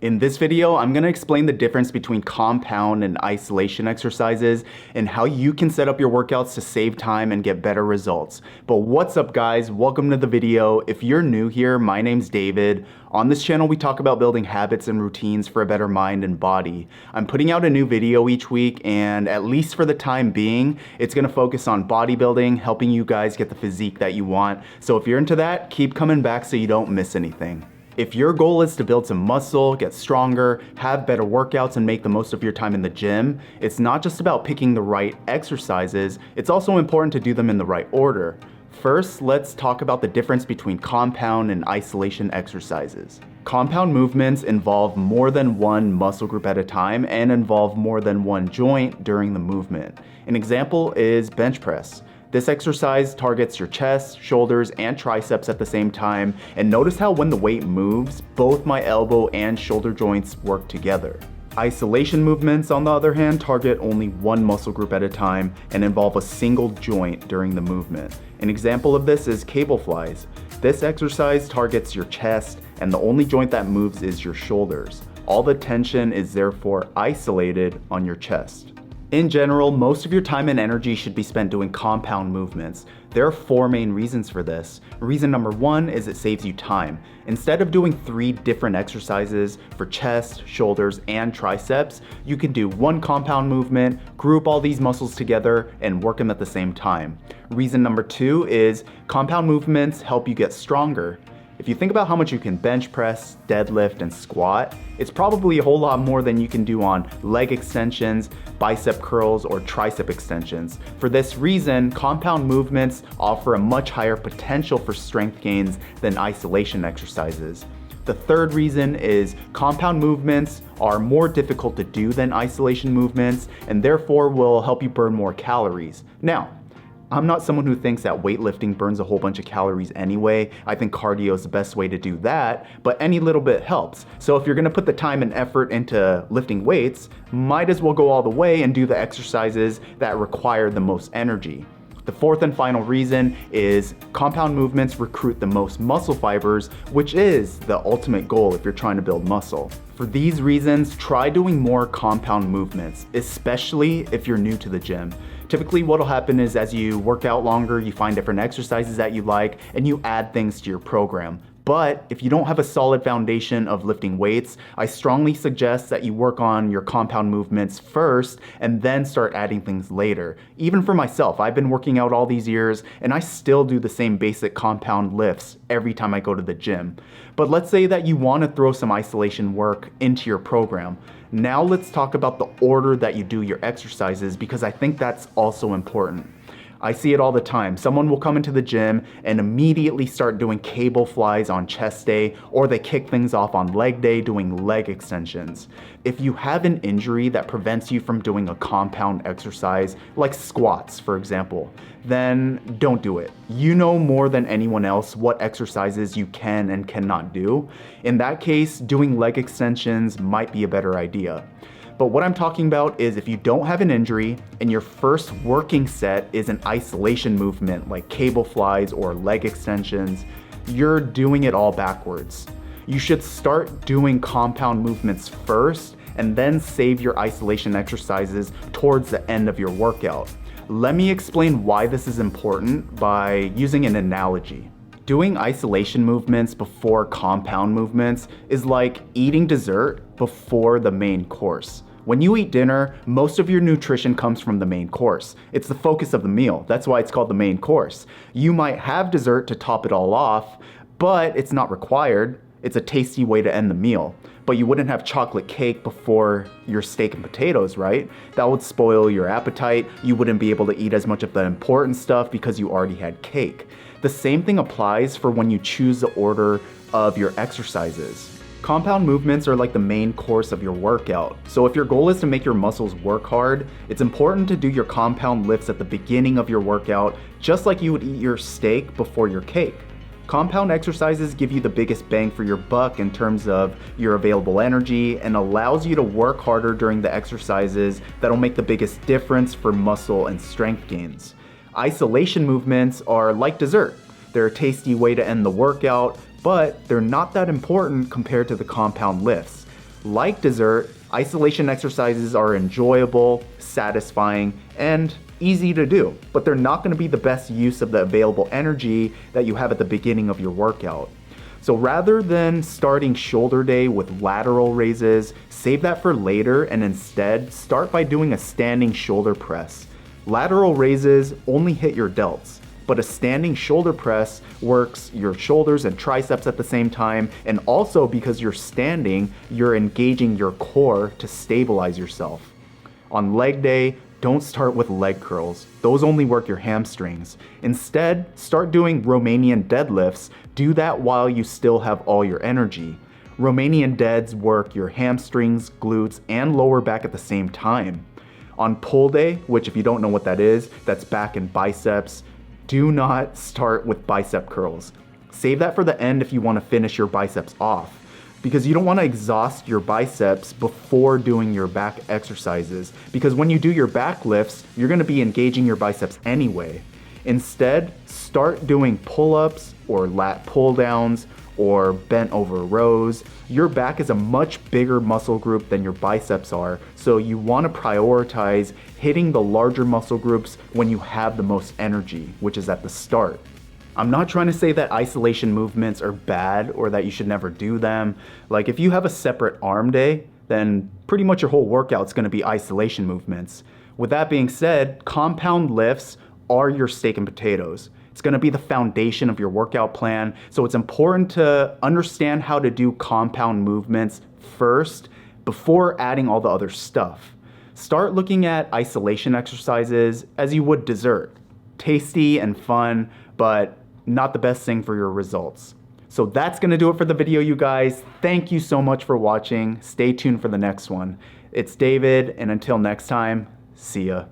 In this video, I'm going to explain the difference between compound and isolation exercises and how you can set up your workouts to save time and get better results. But what's up guys, welcome to the video. If you're new here, my name's David. On this channel, we talk about building habits and routines for a better mind and body. I'm putting out a new video each week, and at least for the time being, it's going to focus on bodybuilding, helping you guys get the physique that you want. So if you're into that, keep coming back so you don't miss anything. If your goal is to build some muscle, get stronger, have better workouts, and make the most of your time in the gym, it's not just about picking the right exercises, it's also important to do them in the right order. First, let's talk about the difference between compound and isolation exercises. Compound movements involve more than one muscle group at a time and involve more than one joint during the movement. An example is bench press. This exercise targets your chest, shoulders, and triceps at the same time, and notice how when the weight moves, both my elbow and shoulder joints work together. Isolation movements, on the other hand, target only one muscle group at a time and involve a single joint during the movement. An example of this is cable flies. This exercise targets your chest, and the only joint that moves is your shoulders. All the tension is therefore isolated on your chest. In general, most of your time and energy should be spent doing compound movements. There are four main reasons for this. Reason number one is it saves you time. Instead of doing 3 different exercises for chest, shoulders, and triceps, you can do one compound movement, group all these muscles together, and work them at the same time. Reason number two is compound movements help you get stronger. If you think about how much you can bench press, deadlift, and squat, it's probably a whole lot more than you can do on leg extensions, bicep curls, or tricep extensions. For this reason, compound movements offer a much higher potential for strength gains than isolation exercises. The third reason is compound movements are more difficult to do than isolation movements, and therefore will help you burn more calories. Now, I'm not someone who thinks that weightlifting burns a whole bunch of calories anyway. I think cardio is the best way to do that, but any little bit helps. So if you're gonna put the time and effort into lifting weights, might as well go all the way and do the exercises that require the most energy. The fourth and final reason is compound movements recruit the most muscle fibers, which is the ultimate goal if you're trying to build muscle. For these reasons, try doing more compound movements, especially if you're new to the gym. Typically what'll happen is as you work out longer, you find different exercises that you like and you add things to your program. But if you don't have a solid foundation of lifting weights, I strongly suggest that you work on your compound movements first and then start adding things later. Even for myself, I've been working out all these years and I still do the same basic compound lifts every time I go to the gym. But let's say that you want to throw some isolation work into your program. Now let's talk about the order that you do your exercises, because I think that's also important. I see it all the time. Someone will come into the gym and immediately start doing cable flies on chest day, or they kick things off on leg day doing leg extensions. If you have an injury that prevents you from doing a compound exercise, like squats for example, then don't do it. You know more than anyone else what exercises you can and cannot do. In that case, doing leg extensions might be a better idea. But what I'm talking about is if you don't have an injury and your first working set is an isolation movement like cable flies or leg extensions, you're doing it all backwards. You should start doing compound movements first and then save your isolation exercises towards the end of your workout. Let me explain why this is important by using an analogy. Doing isolation movements before compound movements is like eating dessert before the main course. When you eat dinner, most of your nutrition comes from the main course. It's the focus of the meal. That's why it's called the main course. You might have dessert to top it all off, but it's not required. It's a tasty way to end the meal. But you wouldn't have chocolate cake before your steak and potatoes, right? That would spoil your appetite. You wouldn't be able to eat as much of the important stuff because you already had cake. The same thing applies for when you choose the order of your exercises. Compound movements are like the main course of your workout. So if your goal is to make your muscles work hard, it's important to do your compound lifts at the beginning of your workout, just like you would eat your steak before your cake. Compound exercises give you the biggest bang for your buck in terms of your available energy and allows you to work harder during the exercises that'll make the biggest difference for muscle and strength gains. Isolation movements are like dessert. They're a tasty way to end the workout, but they're not that important compared to the compound lifts. Like dessert, isolation exercises are enjoyable, satisfying, and easy to do, but they're not going to be the best use of the available energy that you have at the beginning of your workout. So rather than starting shoulder day with lateral raises, save that for later and instead start by doing a standing shoulder press. Lateral raises only hit your delts, but a standing shoulder press works your shoulders and triceps at the same time, and also because you're standing, you're engaging your core to stabilize yourself. On leg day, don't start with leg curls. Those only work your hamstrings. Instead, start doing Romanian deadlifts. Do that while you still have all your energy. Romanian deads work your hamstrings, glutes, and lower back at the same time. On pull day, which if you don't know what that is, that's back and biceps, do not start with bicep curls. Save that for the end if you want to finish your biceps off, because you don't want to exhaust your biceps before doing your back exercises, because when you do your back lifts, you're going to be engaging your biceps anyway. Instead, start doing pull-ups or lat pull-downs or bent over rows. Your back is a much bigger muscle group than your biceps are, so you want to prioritize hitting the larger muscle groups when you have the most energy, which is at the start. I'm not trying to say that isolation movements are bad or that you should never do them. Like if you have a separate arm day, then pretty much your whole workout's going to be isolation movements. With that being said, compound lifts are your steak and potatoes. It's going to be the foundation of your workout plan, so it's important to understand how to do compound movements first before adding all the other stuff. Start looking at isolation exercises as you would dessert. Tasty and fun, but not the best thing for your results. So that's going to do it for the video, you guys. Thank you so much for watching. Stay tuned for the next one. It's David, and until next time, see ya.